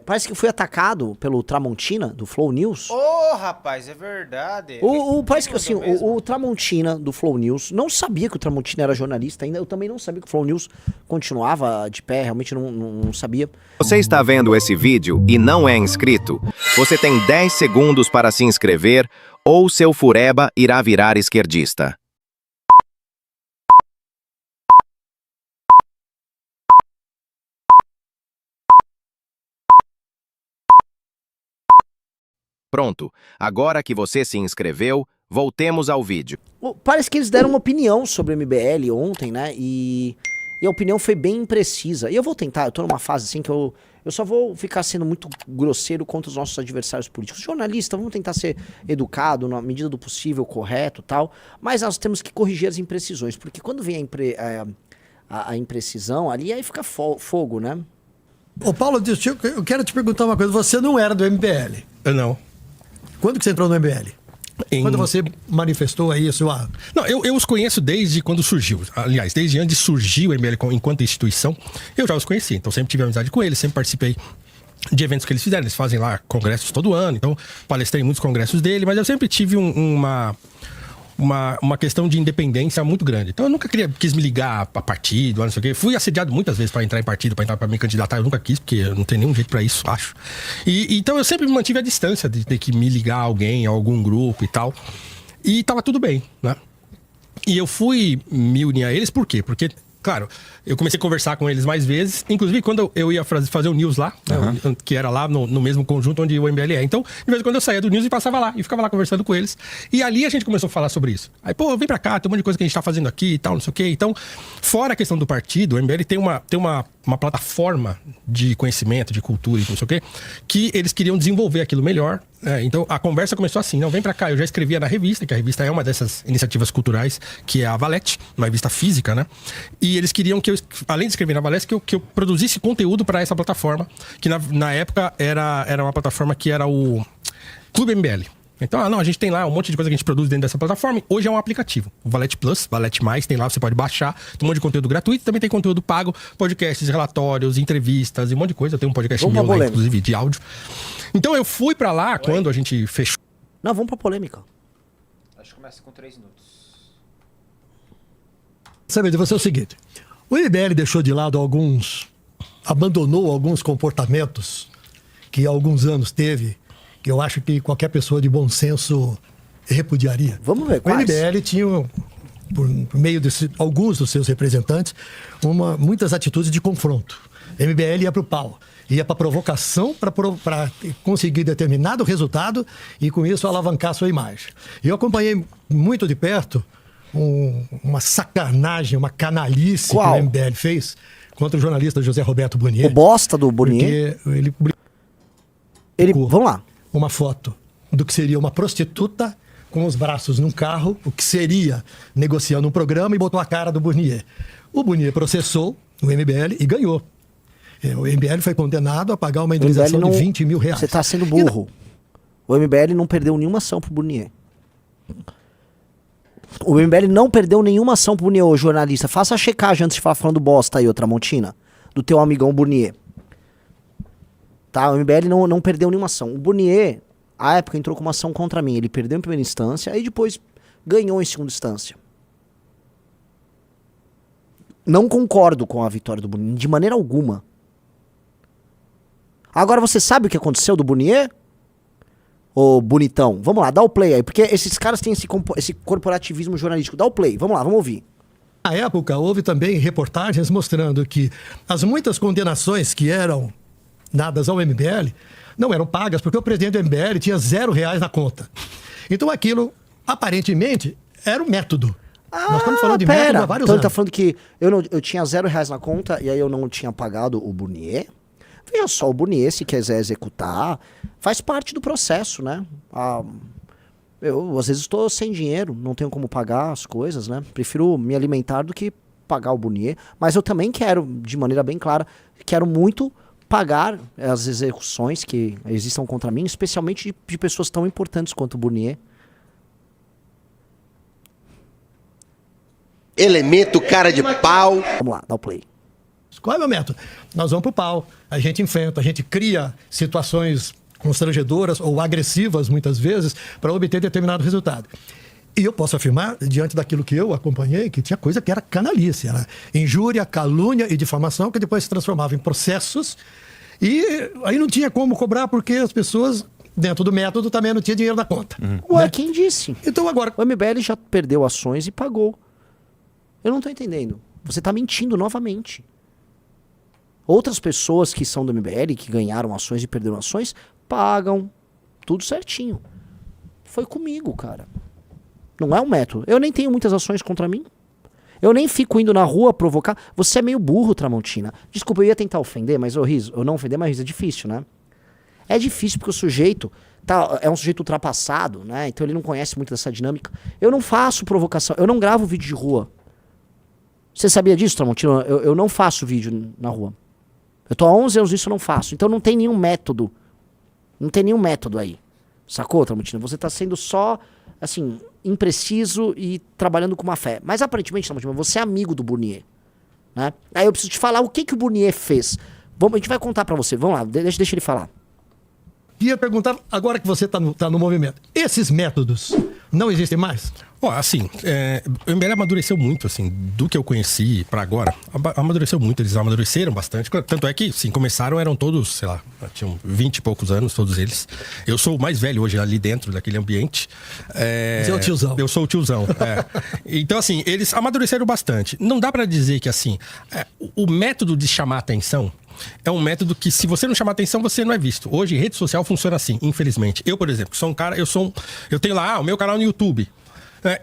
Parece que foi atacado pelo Tramontina, do Flow News. Ô, rapaz, é verdade. Parece que assim, o Tramontina, do Flow News, não sabia que o Tramontina era jornalista ainda. Eu também não sabia que o Flow News continuava de pé, realmente não sabia. Você está vendo esse vídeo e não é inscrito? Você tem 10 segundos para se inscrever ou seu fureba irá virar esquerdista. Pronto, agora que você se inscreveu, voltemos ao vídeo. Parece que eles deram uma opinião sobre o MBL ontem, né? E a opinião foi bem imprecisa. E eu vou tentar, eu tô numa fase assim que eu só vou ficar sendo muito grosseiro contra os nossos adversários políticos. Jornalistas, vamos tentar ser educado, na medida do possível, correto e tal. Mas nós temos que corrigir as imprecisões, porque quando vem a imprecisão ali, aí fica fogo, né? Ô Paulo, eu quero te perguntar uma coisa. Você não era do MBL? Eu não. Quando que você entrou no MBL? Quando você manifestou aí a sua... Não, eu os conheço desde quando surgiu. Aliás, desde antes de surgir o MBL enquanto instituição, eu já os conheci. Então sempre tive amizade com eles, sempre participei de eventos que eles fizeram. Eles fazem lá congressos todo ano, então palestrei em muitos congressos dele, mas eu sempre tive uma questão de independência muito grande. Então eu nunca quis me ligar a partido, não sei o quê. Fui assediado muitas vezes para entrar em partido, para me candidatar. Eu nunca quis, porque eu não tenho nenhum jeito para isso, acho. Então eu sempre me mantive à distância de ter que me ligar a alguém, a algum grupo e tal. E tava tudo bem, né? E eu fui me unir a eles, por quê? Porque, claro, eu comecei a conversar com eles mais vezes, inclusive quando eu ia fazer o News lá, né, que era lá no mesmo conjunto onde o MBL é. Então, de vez em quando eu saía do News e passava lá, e ficava lá conversando com eles. E ali a gente começou a falar sobre isso. Aí, pô, vem pra cá, tem um monte de coisa que a gente tá fazendo aqui e tal, não sei o quê. Então, fora a questão do partido, o MBL tem uma plataforma de conhecimento, de cultura e não sei o quê, que eles queriam desenvolver aquilo melhor. Então a conversa começou assim, não, vem pra cá, eu já escrevia na revista, que a revista é uma dessas iniciativas culturais, que é a Valete, uma revista física, né? E eles queriam que eu, além de escrever na Valete, que eu produzisse conteúdo para essa plataforma, que na época era uma plataforma que era o Clube MBL. Então, a gente tem lá um monte de coisa que a gente produz dentro dessa plataforma. Hoje é um aplicativo, o Valete Plus, Valete Mais, tem lá, você pode baixar, tem um monte de conteúdo gratuito, também tem conteúdo pago, podcasts, relatórios, entrevistas e um monte de coisa. Eu tenho um podcast meu lá, inclusive, de áudio. Então eu fui pra lá quando a gente fechou. Não, vamos pra polêmica. Acho que começa com 3 minutos. Sabe, você é o seguinte, o MBL deixou de lado abandonou alguns comportamentos que há alguns anos teve, que eu acho que qualquer pessoa de bom senso repudiaria. Vamos ver quais. O MBL tinha, por meio de alguns dos seus representantes, muitas atitudes de confronto. O MBL ia para o pau, ia para provocação para conseguir determinado resultado e com isso alavancar a sua imagem. Eu acompanhei muito de perto uma sacanagem, uma canalice que o MBL fez contra o jornalista José Roberto Burnier. O bosta do Burnier? Vamos lá. Uma foto do que seria uma prostituta com os braços num carro, o que seria negociando um programa, e botou a cara do Burnier. O Burnier processou o MBL e ganhou. O MBL foi condenado a pagar uma indenização de 20 mil reais. Você está sendo burro. O MBL não perdeu nenhuma ação pro Burnier. O MBL não perdeu nenhuma ação pro Burnier, ô jornalista. Faça a checagem antes de falar falando bosta aí, ô Tramontina, do teu amigão Burnier. Tá? O MBL não perdeu nenhuma ação. O Burnier, à época, entrou com uma ação contra mim. Ele perdeu em primeira instância, aí depois ganhou em segunda instância. Não concordo com a vitória do Burnier, de maneira alguma. Agora você sabe o que aconteceu do Burnier? Ô bonitão, vamos lá, dá o play aí, porque esses caras têm esse corporativismo jornalístico. Dá o play, vamos lá, vamos ouvir. Na época, houve também reportagens mostrando que as muitas condenações que eram dadas ao MBL não eram pagas, porque o presidente do MBL tinha R$0 na conta. Então aquilo, aparentemente, era um método. Nós estamos falando de método há vários anos. Então tá falando que eu tinha R$0 na conta e aí eu não tinha pagado o Burnier? Veja só, o Burnier, se quiser executar, faz parte do processo, né? Eu, às vezes, estou sem dinheiro, não tenho como pagar as coisas, né? Prefiro me alimentar do que pagar o Burnier. Mas eu também quero, de maneira bem clara, quero muito pagar as execuções que existam contra mim, especialmente de pessoas tão importantes quanto o Burnier. Elemento cara de pau. Vamos lá, dá o play. métodos. Qual é o meu método? Nós vamos pro pau, a gente enfrenta, a gente cria situações constrangedoras ou agressivas, muitas vezes, para obter determinado resultado. E eu posso afirmar, diante daquilo que eu acompanhei, que tinha coisa que era canalice, era injúria, calúnia e difamação, que depois se transformava em processos. E aí não tinha como cobrar, porque as pessoas, dentro do método, também não tinham dinheiro na conta. Ué, quem disse? Então agora... O MBL já perdeu ações e pagou. Eu não tô entendendo. Você tá mentindo novamente. Outras pessoas que são do MBL, que ganharam ações e perderam ações, pagam. Tudo certinho. Foi comigo, cara. Não é um método. Eu nem tenho muitas ações contra mim. Eu nem fico indo na rua provocar. Você é meio burro, Tramontina. Desculpa, eu ia tentar ofender, mas, ô Riso, eu não ofender, mas Riso, é difícil, né? É difícil porque o sujeito é um sujeito ultrapassado, né? Então ele não conhece muito dessa dinâmica. Eu não faço provocação, eu não gravo vídeo de rua. Você sabia disso, Tramontina? Eu não faço vídeo na rua. Eu tô há 11 anos nisso, eu não faço. Então não tem nenhum método. Não tem nenhum método aí. Sacou, Tramontina? Você tá sendo só, assim, impreciso e trabalhando com má fé. Mas aparentemente, Tramontina, você é amigo do Burnier, né? Aí eu preciso te falar o que o Burnier fez. A gente vai contar pra você. Vamos lá, deixa ele falar. Ia perguntar, agora que você está no movimento, esses métodos não existem mais? Ó, assim, o MBL amadureceu muito, assim, do que eu conheci pra agora. Amadureceu muito, eles amadureceram bastante. Tanto é que, sim, começaram, eram todos, sei lá, tinham 20 e poucos anos, todos eles. Eu sou o mais velho hoje ali dentro daquele ambiente. Você é o tiozão. Eu sou o tiozão, Então, assim, eles amadureceram bastante. Não dá pra dizer que, assim, o método de chamar atenção é um método que, se você não chamar atenção, você não é visto. Hoje, rede social funciona assim, infelizmente. Eu, por exemplo, sou um cara, eu tenho lá o meu canal no YouTube.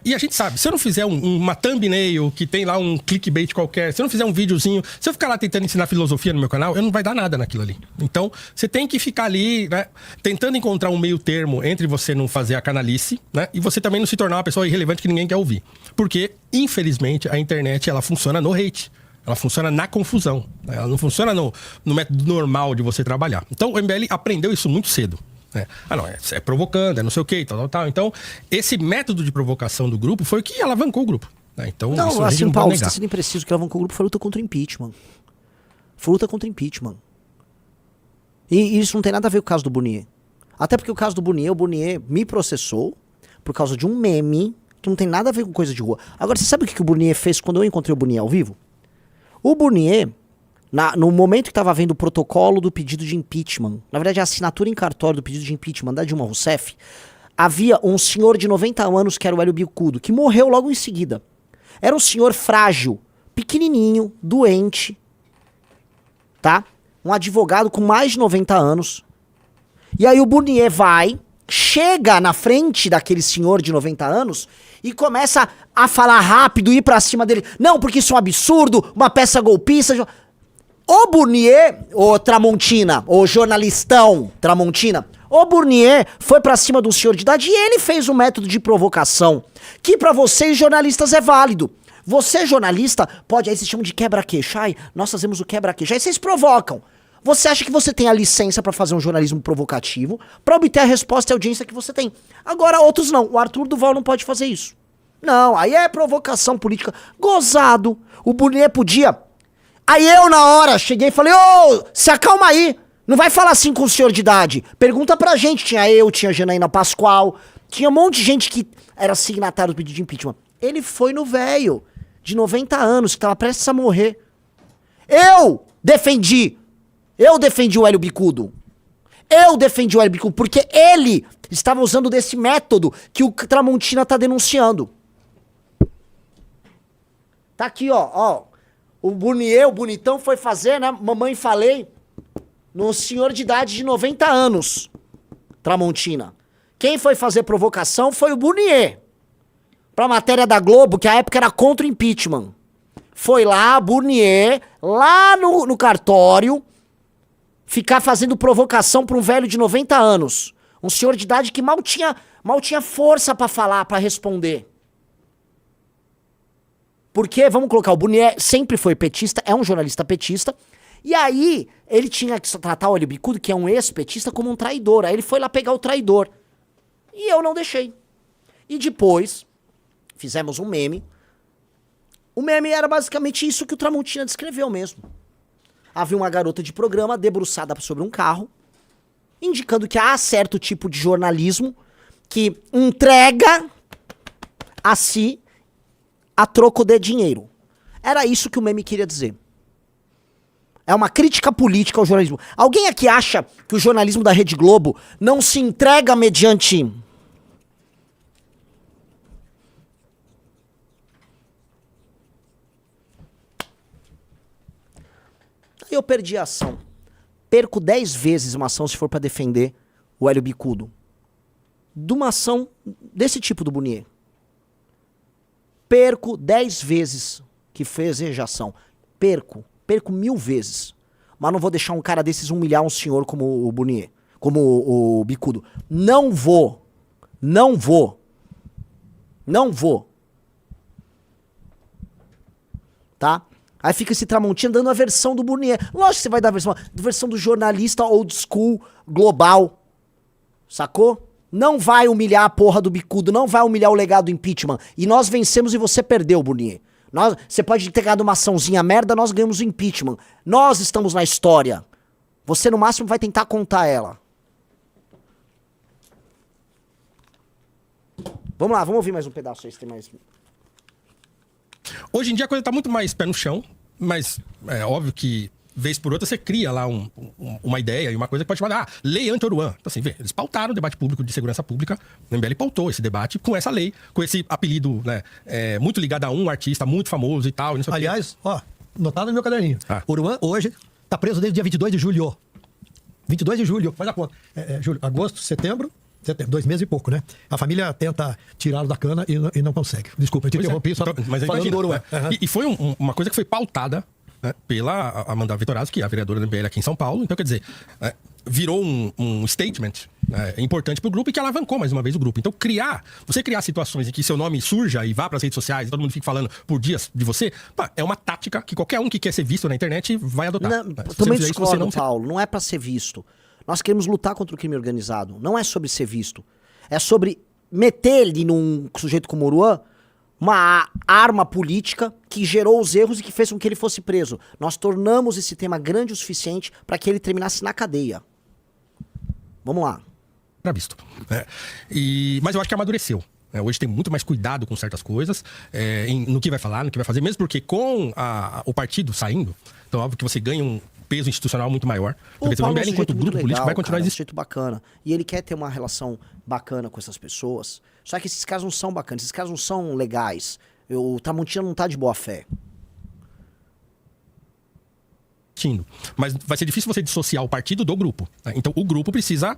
E a gente sabe, se eu não fizer uma thumbnail que tem lá um clickbait qualquer, se eu não fizer um videozinho, se eu ficar lá tentando ensinar filosofia no meu canal, eu não vai dar nada naquilo ali. Então, você tem que ficar ali, né, tentando encontrar um meio termo entre você não fazer a canalice, né, e você também não se tornar uma pessoa irrelevante que ninguém quer ouvir. Porque, infelizmente, a internet, ela funciona no hate. Ela funciona na confusão. Ela não funciona no método normal de você trabalhar. Então, o MBL aprendeu isso muito cedo. Não, é provocando, é não sei o que, tal. Então, esse método de provocação do grupo foi o que alavancou o grupo. Então, não, isso a gente assim, não Paulo, pode você negar. tá sendo impreciso. O que alavancou o grupo foi a luta contra o impeachment. Foi luta contra o impeachment. E isso não tem nada a ver com o caso do Burnier. Até porque o caso do Burnier, o Burnier me processou por causa de um meme que não tem nada a ver com coisa de rua. Agora, você sabe o que o Burnier fez quando eu encontrei o Burnier ao vivo? O Burnier, no momento que estava vendo o protocolo do pedido de impeachment, na verdade a assinatura em cartório do pedido de impeachment da Dilma Rousseff, havia um senhor de 90 anos que era o Hélio Bicudo, que morreu logo em seguida. Era um senhor frágil, pequenininho, doente, tá? Um advogado com mais de 90 anos. E aí o Burnier chega na frente daquele senhor de 90 anos e começa a falar rápido, ir pra cima dele. Não, porque isso é um absurdo, uma peça golpista. O Burnier, o Tramontina, o jornalistão Tramontina, o Burnier foi pra cima de um senhor de idade e ele fez um método de provocação que pra vocês jornalistas é válido. Você jornalista pode, aí vocês chamam de quebra-queixo. Ai, nós fazemos o quebra-queixo. Aí vocês provocam. Você acha que você tem a licença pra fazer um jornalismo provocativo, pra obter a resposta e a audiência que você tem. Agora outros não. O Arthur Duval não pode fazer isso. Não, aí é provocação política. Gozado. O Burnier podia. Aí eu, na hora, cheguei e falei, se acalma aí. Não vai falar assim com o senhor de idade. Pergunta pra gente. Tinha eu, tinha Janaína Pascoal, tinha um monte de gente que era signatário do pedido de impeachment. Ele foi no velho, de 90 anos, que tava prestes a morrer. Eu defendi o Hélio Bicudo. Eu defendi o Hélio Bicudo, porque ele estava usando desse método que o Tramontina tá denunciando. Tá aqui, ó. O Burnier, o bonitão, foi fazer, né? Mamãe falei, no senhor de idade de 90 anos. Tramontina. Quem foi fazer provocação foi o Burnier. Pra matéria da Globo, que a época era contra o impeachment. Foi lá, Burnier, lá no cartório, ficar fazendo provocação pra um velho de 90 anos. Um senhor de idade que mal tinha força pra falar, pra responder. Porque, vamos colocar, o Burnier sempre foi petista, é um jornalista petista, e aí ele tinha que tratar o Hélio Bicudo, que é um ex-petista, como um traidor. Aí ele foi lá pegar o traidor. E eu não deixei. E depois, fizemos um meme. O meme era basicamente isso que o Tramontina descreveu mesmo. havia uma garota de programa debruçada sobre um carro, indicando que há certo tipo de jornalismo que entrega a si a troco de dinheiro. Era isso que o meme queria dizer. É uma crítica política ao jornalismo. Alguém aqui acha que o jornalismo da Rede Globo não se entrega mediante... Aí eu perdi a ação. Perco 10 vezes uma ação se for pra defender o Hélio Bicudo. De uma ação desse tipo do Burnier. Perco 10 vezes que fez rejação. Perco 1000 vezes. Mas não vou deixar um cara desses humilhar um senhor como o Burnier, como o Bicudo. Não vou. Tá? Aí fica esse Tramontina dando a versão do Burnier. Lógico que você vai dar a versão do jornalista old school global. Sacou? Não vai humilhar a porra do Bicudo, não vai humilhar o legado do impeachment. E nós vencemos e você perdeu, Burnier. Você pode ter ganhado uma açãozinha merda, nós ganhamos o impeachment. Nós estamos na história. Você, no máximo, vai tentar contar ela. Vamos lá, vamos ouvir mais um pedaço aí, se tem mais... Hoje em dia a coisa tá muito mais pé no chão, mas é óbvio que, vez por outra, você cria lá uma ideia e uma coisa que pode chamar, lei anti-Oruan. Então, assim, eles pautaram o debate público de segurança pública, o MBL pautou esse debate com essa lei, com esse apelido, né, muito ligado a um artista muito famoso e tal. E não sei Aliás, ó, notado no meu caderninho. Oruan, hoje, tá preso desde dia 22 de julho. 22 de julho, faz a conta. Julho, agosto, setembro, 2 meses e pouco, né? A família tenta tirá-lo da cana e não consegue. Desculpa, eu te interrompi só mas falando do Oruan. E foi uma coisa que foi pautada, né, pela Amanda Vitorazzo, que é a vereadora do MBL aqui em São Paulo. Então, quer dizer, virou um statement importante pro grupo e que alavancou mais uma vez o grupo. Então, você criar situações em que seu nome surja e vá para as redes sociais e todo mundo fique falando por dias de você, é uma tática que qualquer um que quer ser visto na internet vai adotar. Também discordo, Paulo. Não é para ser visto. Nós queremos lutar contra o crime organizado. Não é sobre ser visto. É sobre meter ele num sujeito como o Oruan uma arma política que gerou os erros e que fez com que ele fosse preso. Nós tornamos esse tema grande o suficiente para que ele terminasse na cadeia. Vamos lá. Era visto. Mas eu acho que amadureceu. Hoje tem muito mais cuidado com certas coisas, no que vai falar, no que vai fazer, mesmo porque com o partido saindo, então óbvio que você ganha um peso institucional muito maior. O Paulo MBL, enquanto grupo político, vai continuar existindo. É um jeito bacana. E ele quer ter uma relação bacana com essas pessoas. Só que esses caras não são bacanas, esses caras não são legais. O Tramontina não tá de boa fé. Mas vai ser difícil você dissociar o partido do grupo. Né? Então o grupo vai precisar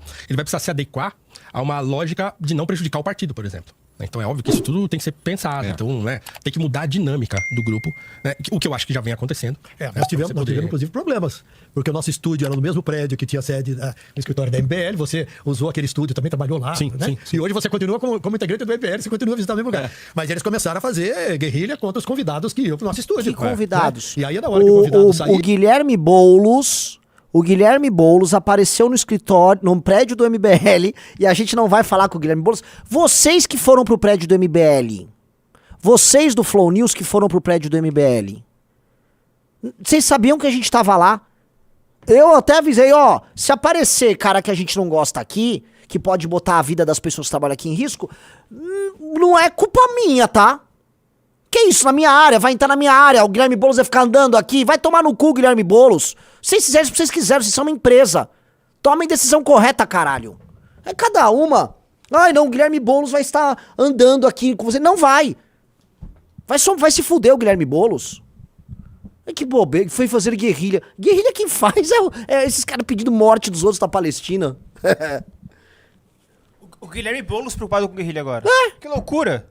se adequar a uma lógica de não prejudicar o partido, por exemplo. Então é óbvio que isso tudo tem que ser pensado. Então, né, tem que mudar a dinâmica do grupo, né, o que eu acho que já vem acontecendo. Nós tivemos, inclusive, problemas. Porque o nosso estúdio era no mesmo prédio que tinha sede do escritório da MBL. Você usou aquele estúdio, também trabalhou lá. Sim, né? sim. E hoje você continua como integrante do MBL, você continua visitando o mesmo lugar. Mas eles começaram a fazer guerrilha contra os convidados que iam pro nosso estúdio. Que convidados? Né? E aí, na hora que o convidado saiu... O Guilherme Boulos apareceu no escritório, no prédio do MBL, e a gente não vai falar com o Guilherme Boulos. Vocês que foram pro prédio do MBL, vocês do Flow News que foram pro prédio do MBL, vocês sabiam que a gente tava lá? Eu até avisei, se aparecer cara que a gente não gosta aqui, que pode botar a vida das pessoas que trabalham aqui em risco, não é culpa minha, tá? Que isso, na minha área, vai entrar na minha área, o Guilherme Boulos vai ficar andando aqui, vai tomar no cu, Guilherme Boulos. Vocês fizeram se vocês quiseram, vocês são uma empresa. Tomem decisão correta, caralho. É cada uma. Ai, não, o Guilherme Boulos vai estar andando aqui com você. Não vai. Vai se fuder o Guilherme Boulos. Que bobeira, foi fazer guerrilha. Guerrilha quem faz é esses caras pedindo morte dos outros da Palestina. O Guilherme Boulos preocupado com guerrilha agora. Que loucura.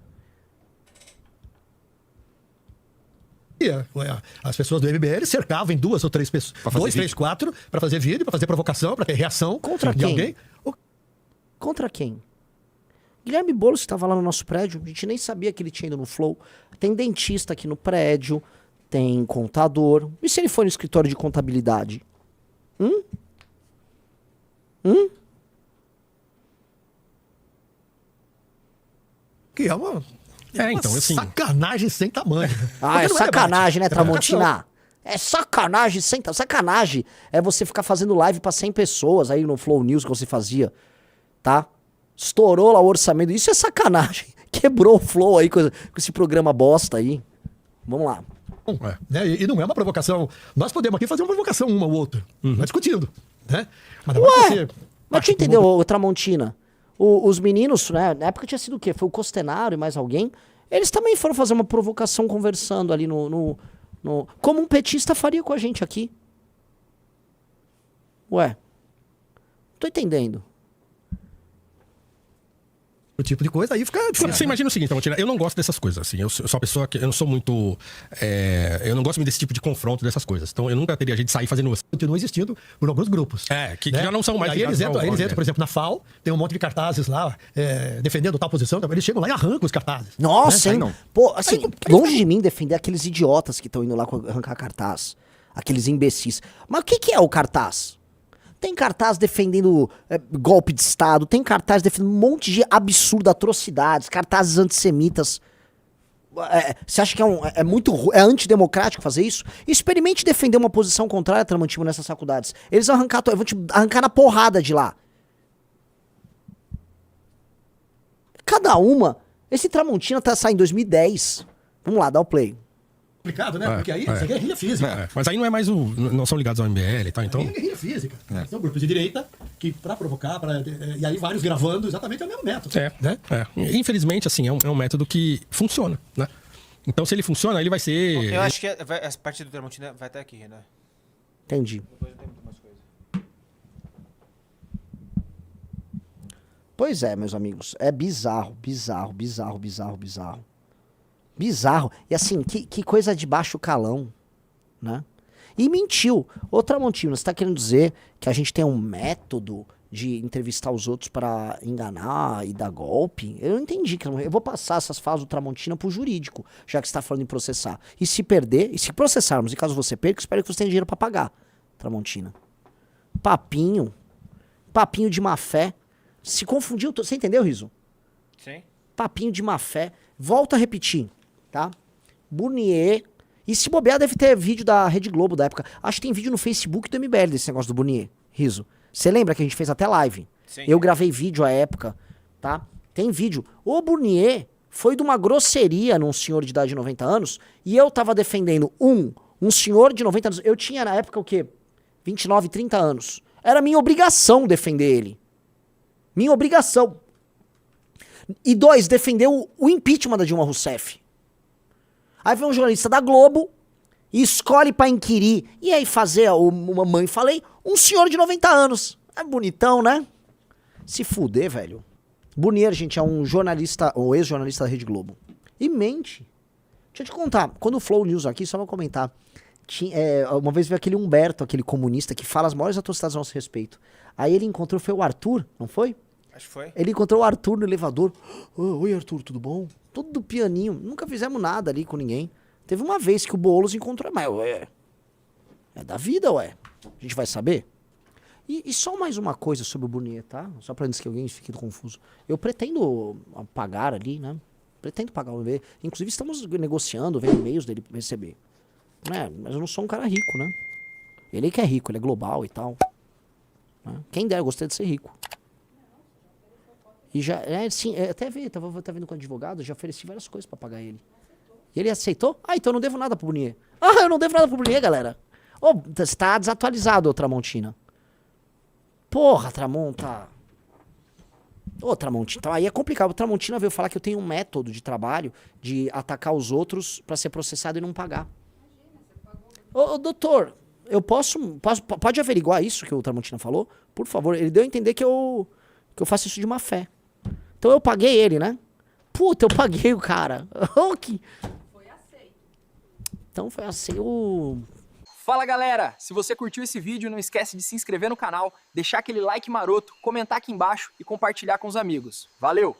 As pessoas do MBL cercavam em 2 ou 3 pessoas, 2, 3, 4, para fazer vídeo, para fazer provocação, para ter reação contra de quem? alguém. Contra quem? Guilherme Boulos estava lá no nosso prédio, a gente nem sabia que ele tinha ido no Flow. Tem dentista aqui no prédio, tem contador. E se ele for no escritório de contabilidade? Que é uma... Então, assim... sacanagem sem tamanho. É sacanagem, né, Tramontina? É sacanagem, sacanagem é você ficar fazendo live pra 100 pessoas aí no Flow News que você fazia, tá? Estourou lá o orçamento, isso é sacanagem. Quebrou o Flow aí com esse programa bosta aí. Vamos lá. Né? E não é uma provocação. Nós podemos aqui fazer uma provocação uma ou outra, mas discutindo, né? Mas agora você... Mas tu entendeu, ô Tramontina? Os meninos, né, na época tinha sido o quê? Foi o Costenaro e mais alguém. Eles também foram fazer uma provocação conversando ali no... Como um petista faria com a gente aqui. Ué. Tô entendendo. O tipo de coisa, aí fica difícil. Você imagina o seguinte, Tramontina, eu não gosto dessas coisas, assim, eu sou uma pessoa que, eu não sou muito, eu não gosto muito desse tipo de confronto dessas coisas, então eu nunca teria a gente sair fazendo isso. Continua existindo por alguns grupos. Que já não são mais aí eles entram, por exemplo, na FAO, tem um monte de cartazes lá, defendendo tal posição, eles chegam lá e arrancam os cartazes. Nossa, hein? Não. Pô, assim, longe de mim defender aqueles idiotas que estão indo lá arrancar cartaz. Aqueles imbecis. Mas o que é o cartaz? Tem cartaz defendendo golpe de Estado, tem cartaz defendendo um monte de absurdo, atrocidades, cartazes antissemitas. Você acha que é antidemocrático fazer isso? Experimente defender uma posição contrária, Tramontina, nessas faculdades. Eles vão te arrancar na porrada de lá. Cada uma. Esse Tramontina tá saindo em 2010. Vamos lá, dá o play. Complicado, né? Porque aí isso aqui é guerrilha física. Mas aí não é mais não são ligados ao MBL e tal, então... É guerrilha física. São grupos de direita que, pra provocar, e aí vários gravando exatamente o mesmo método. Né? Infelizmente, assim, é um método que funciona, né? Então, se ele funciona, ele vai ser... Eu acho que essa parte do Tramontina vai até aqui, né? Entendi. Depois não tem muito mais coisa. Pois é, meus amigos. É bizarro. Bizarro. E assim, que coisa de baixo calão, né? E mentiu. Ô Tramontina, você tá querendo dizer que a gente tem um método de entrevistar os outros para enganar e dar golpe? Eu não entendi. Eu vou passar essas falas do Tramontina pro jurídico, já que você tá falando em processar. E se perder, e se processarmos, e caso você perca, espero que você tenha dinheiro para pagar, Tramontina. Papinho de má fé. Se confundiu, você entendeu, Riso? Sim. Papinho de má fé. Volto a repetir, tá? Burnier. E se bobear, deve ter vídeo da Rede Globo da época. Acho que tem vídeo no Facebook do MBL desse negócio do Burnier. Riso. Você lembra que a gente fez até live? Sim. Eu gravei vídeo à época, tá? Tem vídeo. O Burnier foi de uma grosseria num senhor de idade de 90 anos e eu tava defendendo um senhor de 90 anos. Eu tinha na época o quê? 29, 30 anos. Era minha obrigação defender ele. Minha obrigação. E 2, defender o impeachment da Dilma Rousseff. Aí vem um jornalista da Globo e escolhe pra inquirir. E aí fazer uma mãe, falei, um senhor de 90 anos. É bonitão, né? Se fuder, velho. Burnier, gente, é um jornalista, ou ex-jornalista da Rede Globo. E mente. Deixa eu te contar. Quando o Flow News aqui, só pra comentar. Uma vez veio aquele Humberto, aquele comunista, que fala as maiores atrocidades a nosso respeito. Aí ele encontrou, foi o Arthur, não foi? Acho que foi. Ele encontrou o Arthur no elevador. Oi, Arthur, tudo bom? Tudo do pianinho. Nunca fizemos nada ali com ninguém. Teve uma vez que o Boulos encontrou. Mas, é da vida, ué. A gente vai saber. E só mais uma coisa sobre o Burnier, tá? Só pra antes que alguém fique confuso. Eu pretendo pagar ali, né? Pretendo pagar o MBL. Inclusive, estamos negociando, vendo e-mails dele pra receber. Mas eu não sou um cara rico, né? Ele que é rico, ele é global e tal. Né? Quem dera, eu gostei de ser rico. E já, até vi, tava vendo com o advogado, já ofereci várias coisas pra pagar ele. E ele aceitou? Então eu não devo nada pro Burnier. Eu não devo nada pro Burnier, galera. Você tá desatualizado, ô Tramontina. Porra, Tramonta. Tramontina. Então aí é complicado. O Tramontina veio falar que eu tenho um método de trabalho de atacar os outros pra ser processado e não pagar. Doutor, eu pode averiguar isso que o Tramontina falou? Por favor, ele deu a entender que eu faço isso de má fé. Então eu paguei ele, né? Puta, eu paguei o cara. Foi aceito. Então foi aceito. Fala galera, se você curtiu esse vídeo, não esquece de se inscrever no canal, deixar aquele like maroto, comentar aqui embaixo e compartilhar com os amigos. Valeu!